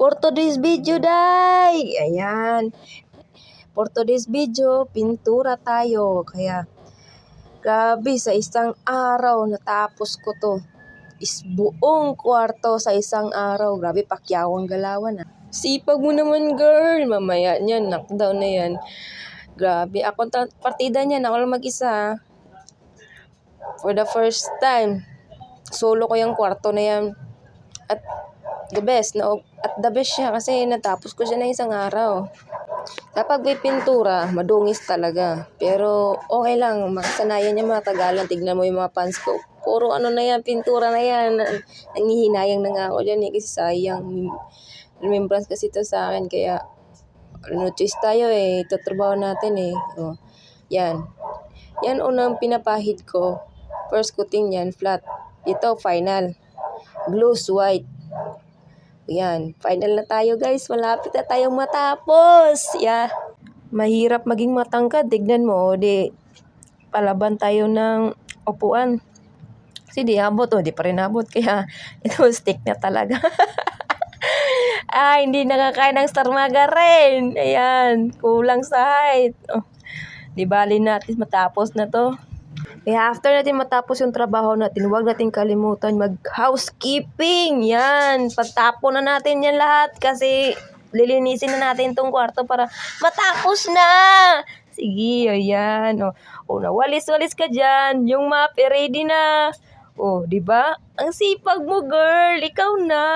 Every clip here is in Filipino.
For today's video, day! Ayan. For today's video, pintura tayo. Kaya, grabe, sa isang araw, natapos ko to. Buong kwarto sa isang araw. Grabe, pakyawang galawan. Sipag mo naman, girl. Mamaya niyan, knockdown na yan. Grabe, partida niyan, ako lang mag-isa. For the first time, solo ko yung kwarto na yan. At the best siya kasi natapos ko siya na isang araw. Kapag may pintura, madungis talaga. Pero okay lang, makasanayan niya matagalan. Tignan mo yung mga pants ko. Puro ano na yan, pintura na yan. Nangihinayang na nga ako dyan kasi sayang. Remembrance kasi ito sa akin. Kaya, no choice tayo Itutrabaho natin Oh, yan. Yan unang pinapahid ko. First coating yan, flat. Ito, final. Gloss white. Yan, final na tayo guys. Malapit na tayong matapos. Yeah. Mahirap maging matangkad. Tignan mo, palaban tayo ng upuan. Kasi di abot, di pa rin abot. Kaya ito stick na talaga. Hindi nakakain ng Star Margarine. Ayan, kulang sa height. Di bali natin matapos na to. Kaya after natin matapos yung trabaho natin, huwag natin kalimutan mag-housekeeping. Yan, pagtapon na natin yan lahat kasi lilinisin na natin tong kwarto para matapos na. Sige, ayan. Nawalis-walis ka dyan. Yung map, ready na. Di ba? Ang sipag mo, girl. Ikaw na.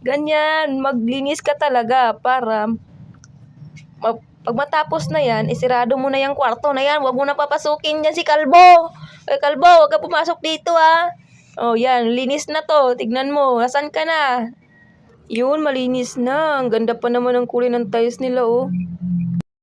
Ganyan. Maglinis ka talaga para pag matapos na yan, isirado mo na yung kwarto na yan. Huwag mo na papasukin yan si Kalbo. Kalbo, huwag ka pumasok dito yan, linis na to. Tignan mo, nasan ka na? Yun, malinis na. Ang ganda pa naman ng kulay ng tiles nila